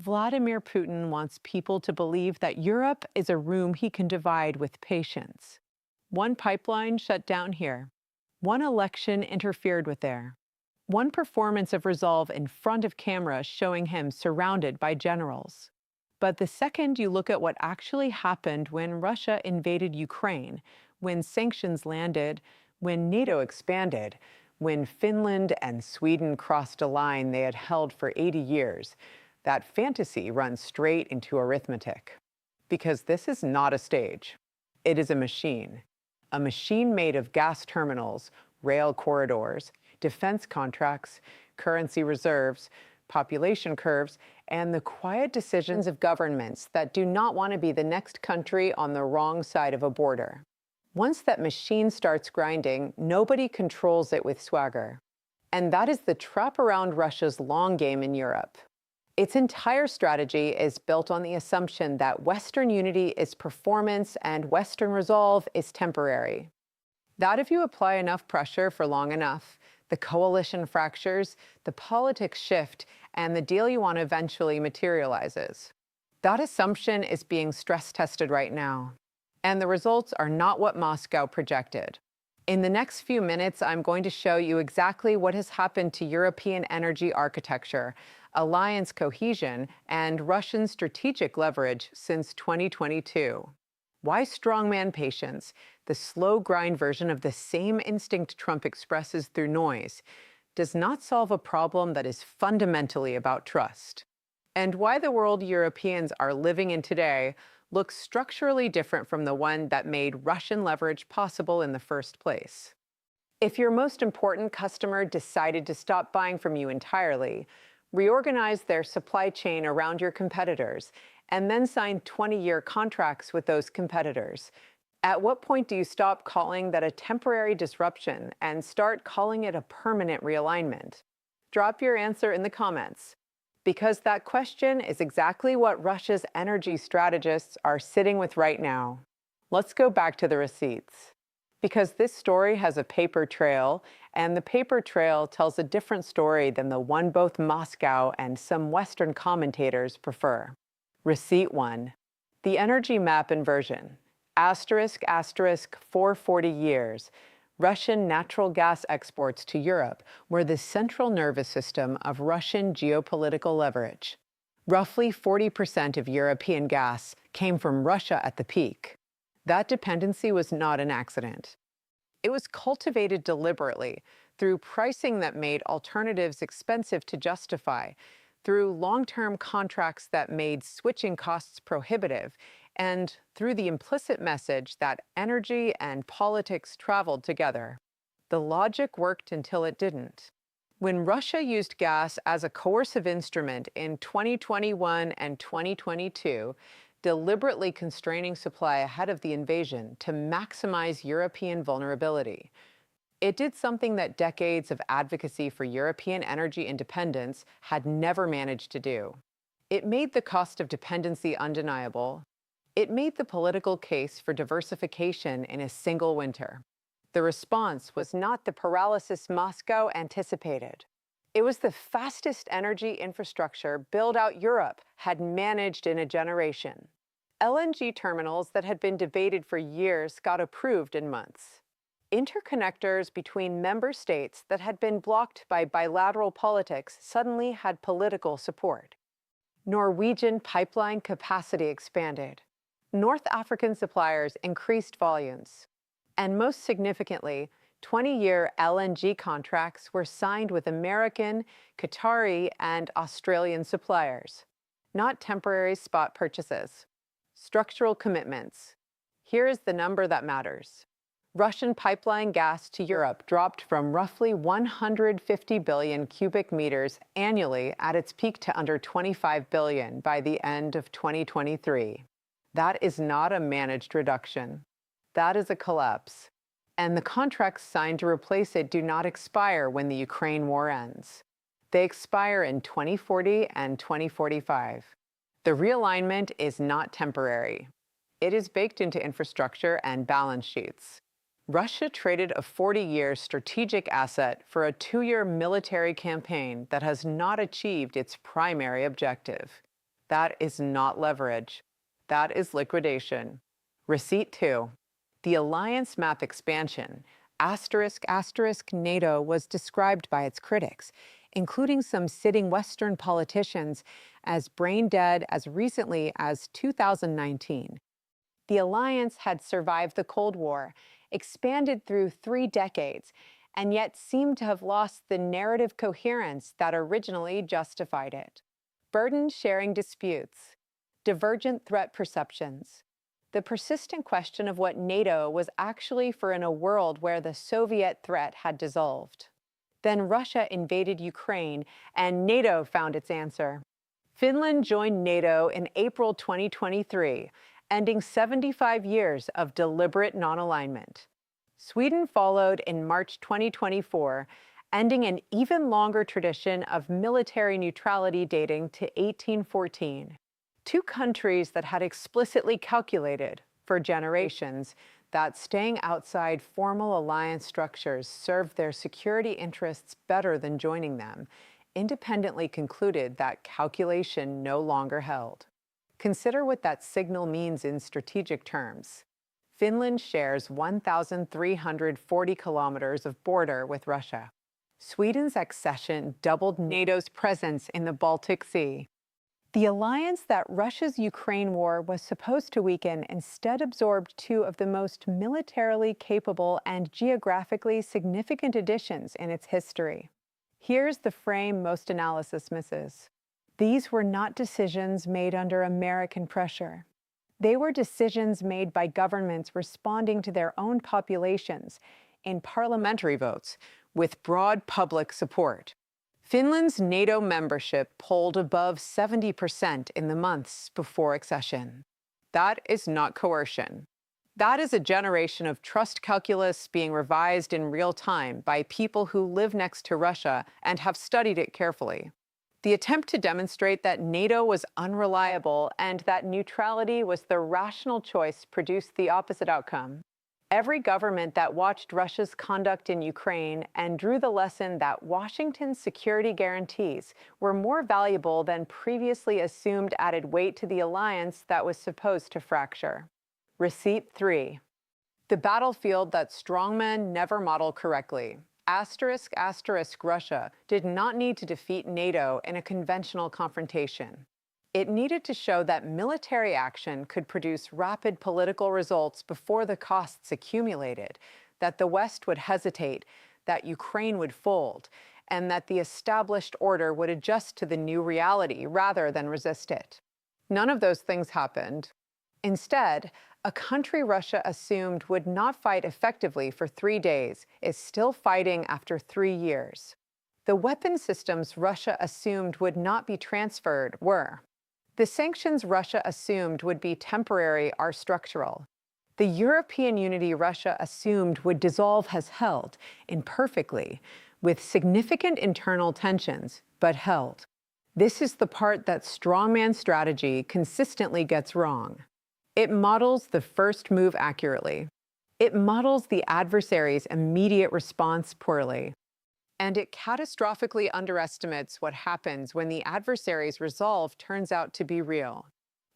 Vladimir Putin wants people to believe that Europe is a room he can divide with patience. One pipeline shut down here. One election interfered with there. One performance of resolve in front of camera showing him surrounded by generals. But the second you look at what actually happened when Russia invaded Ukraine, when sanctions landed, when NATO expanded, when Finland and Sweden crossed a line they had held for 80 years, that fantasy runs straight into arithmetic. Because this is not a stage. It is a machine. A machine made of gas terminals, rail corridors, defense contracts, currency reserves, population curves, and the quiet decisions of governments that do not want to be the next country on the wrong side of a border. Once that machine starts grinding, nobody controls it with swagger. And that is the trap around Russia's long game in Europe. Its entire strategy is built on the assumption that Western unity is performance and Western resolve is temporary. That if you apply enough pressure for long enough, the coalition fractures, the politics shift, and the deal you want eventually materializes. That assumption is being stress tested right now. And the results are not what Moscow projected. In the next few minutes, I'm going to show you exactly what has happened to European energy architecture, alliance cohesion, and Russian strategic leverage since 2022. Why strongman patience, the slow grind version of the same instinct Trump expresses through noise, does not solve a problem that is fundamentally about trust. And why the world Europeans are living in today looks structurally different from the one that made Russian leverage possible in the first place. If your most important customer decided to stop buying from you entirely, reorganize their supply chain around your competitors, and then sign 20-year contracts with those competitors, at what point do you stop calling that a temporary disruption and start calling it a permanent realignment? Drop your answer in the comments. Because that question is exactly what Russia's energy strategists are sitting with right now. Let's go back to the receipts. Because this story has a paper trail, and the paper trail tells a different story than the one both Moscow and some Western commentators prefer. Receipt 1. The energy map inversion. Asterisk, asterisk, 440 years. Russian natural gas exports to Europe were the central nervous system of Russian geopolitical leverage. Roughly 40% of European gas came from Russia at the peak. That dependency was not an accident. It was cultivated deliberately through pricing that made alternatives expensive to justify, through long-term contracts that made switching costs prohibitive, and through the implicit message that energy and politics traveled together. The logic worked until it didn't. When Russia used gas as a coercive instrument in 2021 and 2022, deliberately constraining supply ahead of the invasion to maximize European vulnerability, it did something that decades of advocacy for European energy independence had never managed to do. It made the cost of dependency undeniable. It made the political case for diversification in a single winter. The response was not the paralysis Moscow anticipated. It was the fastest energy infrastructure build-out Europe had managed in a generation. LNG terminals that had been debated for years got approved in months. Interconnectors between member states that had been blocked by bilateral politics suddenly had political support. Norwegian pipeline capacity expanded. North African suppliers increased volumes. And most significantly, 20-year LNG contracts were signed with American, Qatari, and Australian suppliers. Not temporary spot purchases. Structural commitments. Here is the number that matters. Russian pipeline gas to Europe dropped from roughly 150 billion cubic meters annually at its peak to under 25 billion by the end of 2023. That is not a managed reduction. That is a collapse. And the contracts signed to replace it do not expire when the Ukraine war ends. They expire in 2040 and 2045. The realignment is not temporary. It is baked into infrastructure and balance sheets. Russia traded a 40-year strategic asset for a 2-year military campaign that has not achieved its primary objective. That is not leverage. That is liquidation. Receipt 2. The alliance map expansion, **NATO, was described by its critics, including some sitting Western politicians, as brain dead as recently as 2019. The alliance had survived the Cold War, expanded through 3 decades, and yet seemed to have lost the narrative coherence that originally justified it. Burden-sharing disputes, divergent threat perceptions, the persistent question of what NATO was actually for in a world where the Soviet threat had dissolved. Then Russia invaded Ukraine, and NATO found its answer. Finland joined NATO in April 2023, ending 75 years of deliberate non-alignment. Sweden followed in March 2024, ending an even longer tradition of military neutrality dating to 1814. 2 countries that had explicitly calculated, for generations, that staying outside formal alliance structures served their security interests better than joining them, independently concluded that calculation no longer held. Consider what that signal means in strategic terms. Finland shares 1,340 kilometers of border with Russia. Sweden's accession doubled NATO's presence in the Baltic Sea. The alliance that Russia's Ukraine war was supposed to weaken instead absorbed 2 of the most militarily capable and geographically significant additions in its history. Here's the frame most analysis misses. These were not decisions made under American pressure. They were decisions made by governments responding to their own populations in parliamentary votes with broad public support. Finland's NATO membership polled above 70% in the months before accession. That is not coercion. That is a generation of trust calculus being revised in real time by people who live next to Russia and have studied it carefully. The attempt to demonstrate that NATO was unreliable and that neutrality was the rational choice produced the opposite outcome. Every government that watched Russia's conduct in Ukraine and drew the lesson that Washington's security guarantees were more valuable than previously assumed added weight to the alliance that was supposed to fracture. Receipt 3. The battlefield that strongmen never model correctly. Russia did not need to defeat NATO in a conventional confrontation. It needed to show that military action could produce rapid political results before the costs accumulated, that the West would hesitate, that Ukraine would fold, and that the established order would adjust to the new reality rather than resist it. None of those things happened. Instead, a country Russia assumed would not fight effectively for 3 days is still fighting after 3 years. The weapon systems Russia assumed would not be transferred were. The sanctions Russia assumed would be temporary are structural. The European unity Russia assumed would dissolve has held, imperfectly, with significant internal tensions, but held. This is the part that strongman strategy consistently gets wrong. It models the first move accurately. It models the adversary's immediate response poorly. And it catastrophically underestimates what happens when the adversary's resolve turns out to be real.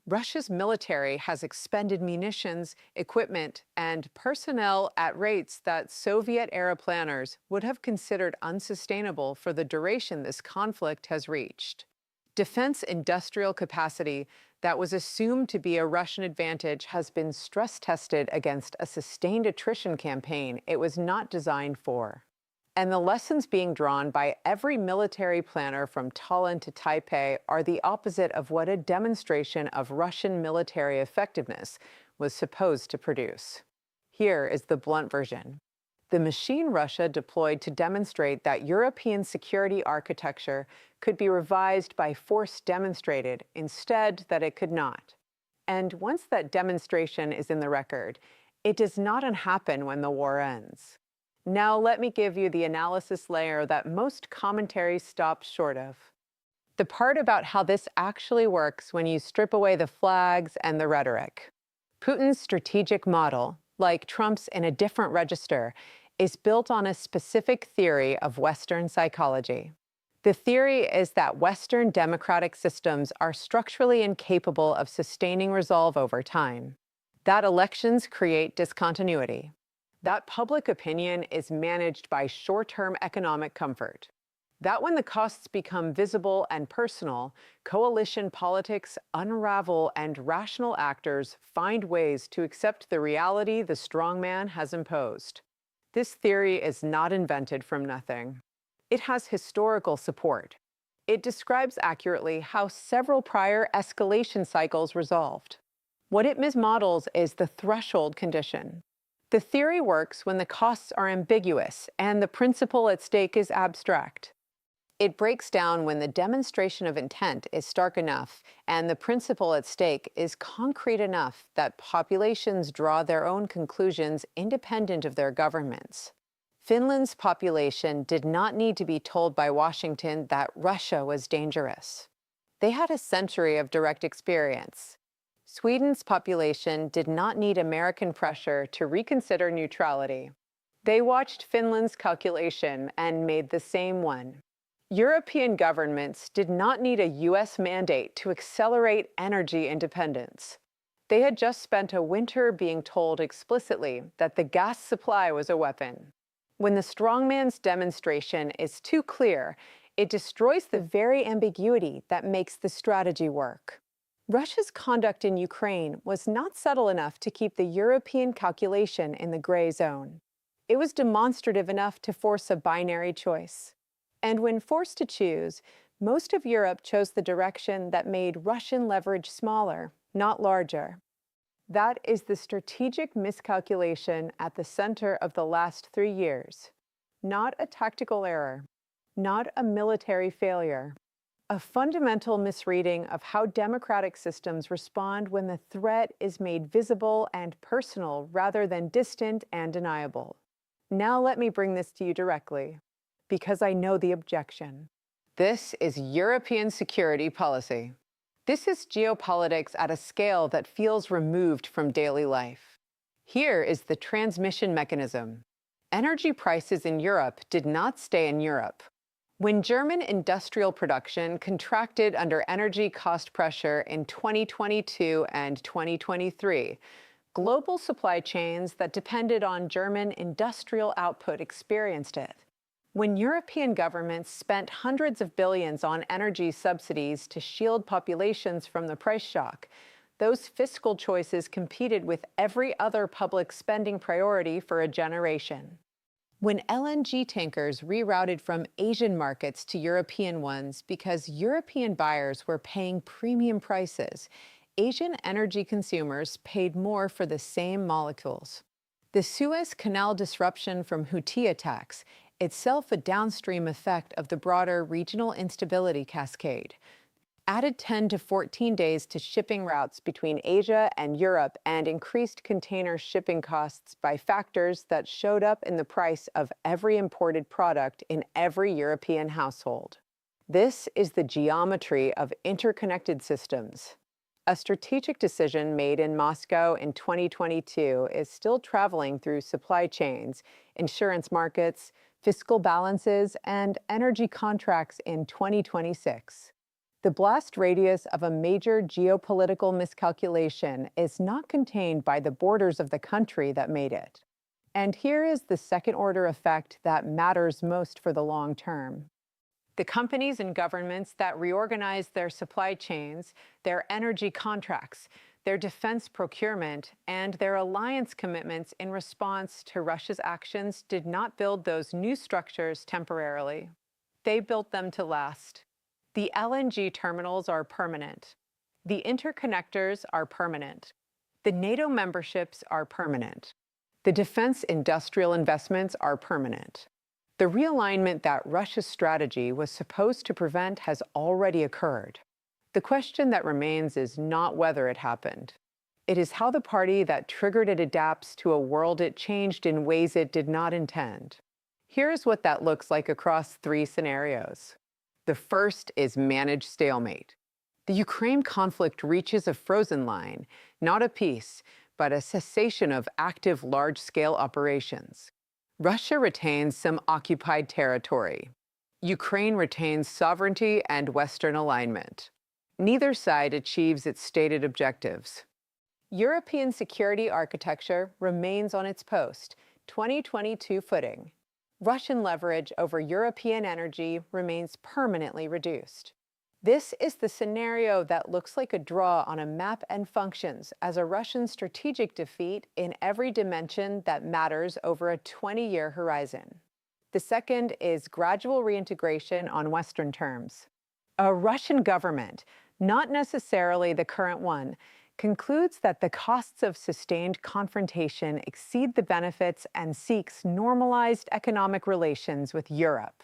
Russia's military has expended munitions, equipment, and personnel at rates that Soviet-era planners would have considered unsustainable for the duration this conflict has reached. Defense industrial capacity that was assumed to be a Russian advantage has been stress-tested against a sustained attrition campaign it was not designed for. And the lessons being drawn by every military planner from Tallinn to Taipei are the opposite of what a demonstration of Russian military effectiveness was supposed to produce. Here is the blunt version. The machine Russia deployed to demonstrate that European security architecture could be revised by force demonstrated instead that it could not. And once that demonstration is in the record, it does not happen when the war ends. Now let me give you the analysis layer that most commentaries stop short of. The part about how this actually works when you strip away the flags and the rhetoric. Putin's strategic model, like Trump's in a different register, is built on a specific theory of Western psychology. The theory is that Western democratic systems are structurally incapable of sustaining resolve over time, that elections create discontinuity, that public opinion is managed by short-term economic comfort, that when the costs become visible and personal, coalition politics unravel and rational actors find ways to accept the reality the strongman has imposed. This theory is not invented from nothing. It has historical support. It describes accurately how several prior escalation cycles resolved. What it mismodels is the threshold condition. The theory works when the costs are ambiguous and the principle at stake is abstract. It breaks down when the demonstration of intent is stark enough and the principle at stake is concrete enough that populations draw their own conclusions independent of their governments. Finland's population did not need to be told by Washington that Russia was dangerous. They had a century of direct experience. Sweden's population did not need American pressure to reconsider neutrality. They watched Finland's calculation and made the same one. European governments did not need a US mandate to accelerate energy independence. They had just spent a winter being told explicitly that the gas supply was a weapon. When the strongman's demonstration is too clear, it destroys the very ambiguity that makes the strategy work. Russia's conduct in Ukraine was not subtle enough to keep the European calculation in the gray zone. It was demonstrative enough to force a binary choice. And when forced to choose, most of Europe chose the direction that made Russian leverage smaller, not larger. That is the strategic miscalculation at the center of the last 3 years. Not a tactical error, not a military failure. A fundamental misreading of how democratic systems respond when the threat is made visible and personal rather than distant and deniable. Now let me bring this to you directly, because I know the objection. This is European security policy. This is geopolitics at a scale that feels removed from daily life. Here is the transmission mechanism. Energy prices in Europe did not stay in Europe. When German industrial production contracted under energy cost pressure in 2022 and 2023, global supply chains that depended on German industrial output experienced it. When European governments spent hundreds of billions on energy subsidies to shield populations from the price shock, those fiscal choices competed with every other public spending priority for a generation. When LNG tankers rerouted from Asian markets to European ones because European buyers were paying premium prices, Asian energy consumers paid more for the same molecules. The Suez Canal disruption from Houthi attacks, itself a downstream effect of the broader regional instability cascade, added 10 to 14 days to shipping routes between Asia and Europe and increased container shipping costs by factors that showed up in the price of every imported product in every European household. This is the geometry of interconnected systems. A strategic decision made in Moscow in 2022 is still traveling through supply chains, insurance markets, fiscal balances, and energy contracts in 2026. The blast radius of a major geopolitical miscalculation is not contained by the borders of the country that made it. And here is the second-order effect that matters most for the long term. The companies and governments that reorganized their supply chains, their energy contracts, their defense procurement, and their alliance commitments in response to Russia's actions did not build those new structures temporarily. They built them to last. The LNG terminals are permanent. The interconnectors are permanent. The NATO memberships are permanent. The defense industrial investments are permanent. The realignment that Russia's strategy was supposed to prevent has already occurred. The question that remains is not whether it happened. It is how the party that triggered it adapts to a world it changed in ways it did not intend. Here's what that looks like across 3 scenarios. The first is managed stalemate. The Ukraine conflict reaches a frozen line, not a peace, but a cessation of active large-scale operations. Russia retains some occupied territory. Ukraine retains sovereignty and Western alignment. Neither side achieves its stated objectives. European security architecture remains on its post, 2022 footing. Russian leverage over European energy remains permanently reduced. This is the scenario that looks like a draw on a map and functions as a Russian strategic defeat in every dimension that matters over a 20-year horizon. The second is gradual reintegration on Western terms. A Russian government, not necessarily the current one, concludes that the costs of sustained confrontation exceed the benefits and seeks normalized economic relations with Europe.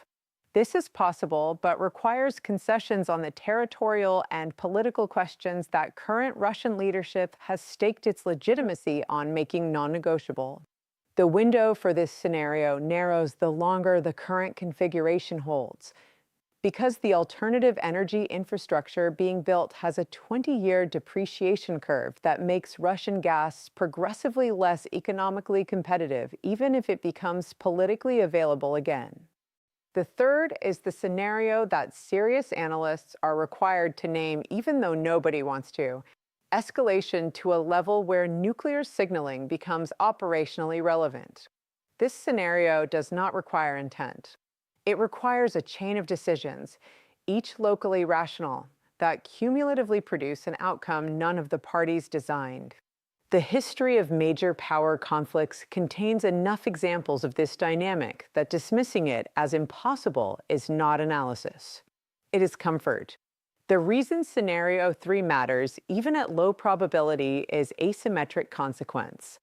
This is possible, but requires concessions on the territorial and political questions that current Russian leadership has staked its legitimacy on making non-negotiable. The window for this scenario narrows the longer the current configuration holds, because the alternative energy infrastructure being built has a 20-year depreciation curve that makes Russian gas progressively less economically competitive, even if it becomes politically available again. The third is the scenario that serious analysts are required to name, even though nobody wants to: escalation to a level where nuclear signaling becomes operationally relevant. This scenario does not require intent. It requires a chain of decisions, each locally rational, that cumulatively produce an outcome none of the parties designed. The history of major power conflicts contains enough examples of this dynamic that dismissing it as impossible is not analysis. It is comfort. The reason scenario 3 matters, even at low probability, is asymmetric consequence.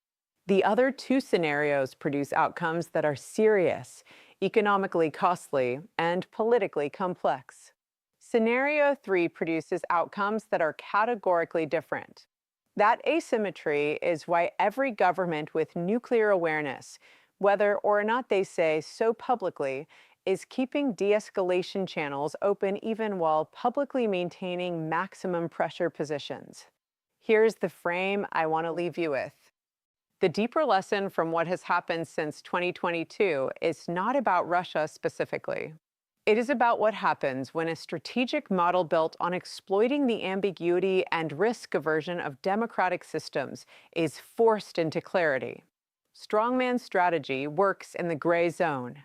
The other two scenarios produce outcomes that are serious, economically costly, and politically complex. Scenario 3 produces outcomes that are categorically different. That asymmetry is why every government with nuclear awareness, whether or not they say so publicly, is keeping de-escalation channels open even while publicly maintaining maximum pressure positions. Here's the frame I want to leave you with. The deeper lesson from what has happened since 2022 is not about Russia specifically. It is about what happens when a strategic model built on exploiting the ambiguity and risk aversion of democratic systems is forced into clarity. Strongman strategy works in the gray zone.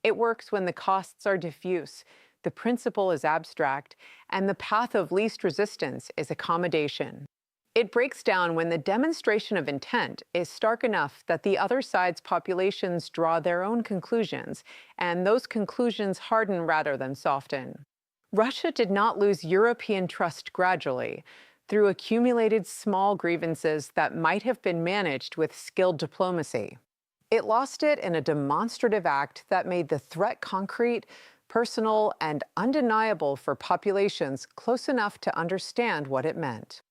It works when the costs are diffuse, the principle is abstract, and the path of least resistance is accommodation. It breaks down when the demonstration of intent is stark enough that the other side's populations draw their own conclusions, and those conclusions harden rather than soften. Russia did not lose European trust gradually, through accumulated small grievances that might have been managed with skilled diplomacy. It lost it in a demonstrative act that made the threat concrete, personal, and undeniable for populations close enough to understand what it meant.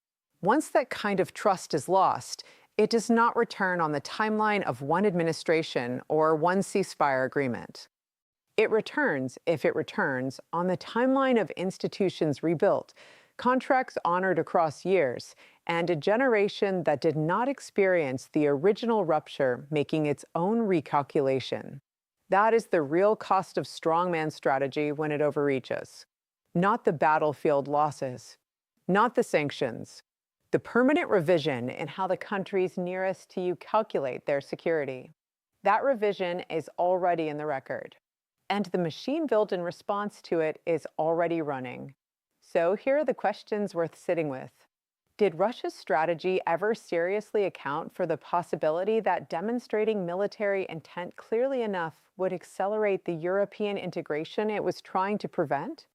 Once that kind of trust is lost, it does not return on the timeline of one administration or one ceasefire agreement. It returns, if it returns, on the timeline of institutions rebuilt, contracts honored across years, and a generation that did not experience the original rupture making its own recalculation. That is the real cost of strongman strategy when it overreaches. Not the battlefield losses, not the sanctions, the permanent revision in how the countries nearest to you calculate their security. That revision is already in the record, and the machine built in response to it is already running. So here are the questions worth sitting with. Did Russia's strategy ever seriously account for the possibility that demonstrating military intent clearly enough would accelerate the European integration it was trying to prevent?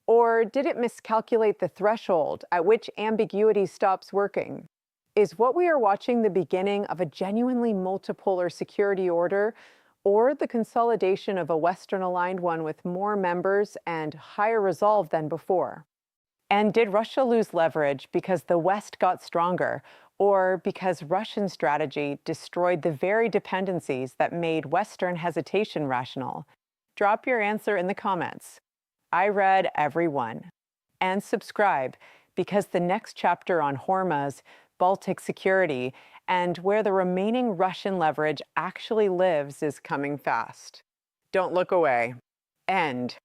Or did it miscalculate the threshold at which ambiguity stops working? Is what we are watching the beginning of a genuinely multipolar security order, or the consolidation of a Western-aligned one with more members and higher resolve than before? And did Russia lose leverage because the West got stronger, or because Russian strategy destroyed the very dependencies that made Western hesitation rational? Drop your answer in the comments. I read every one. And subscribe, because the next chapter on Hormuz, Baltic security, and where the remaining Russian leverage actually lives is coming fast. Don't look away. End.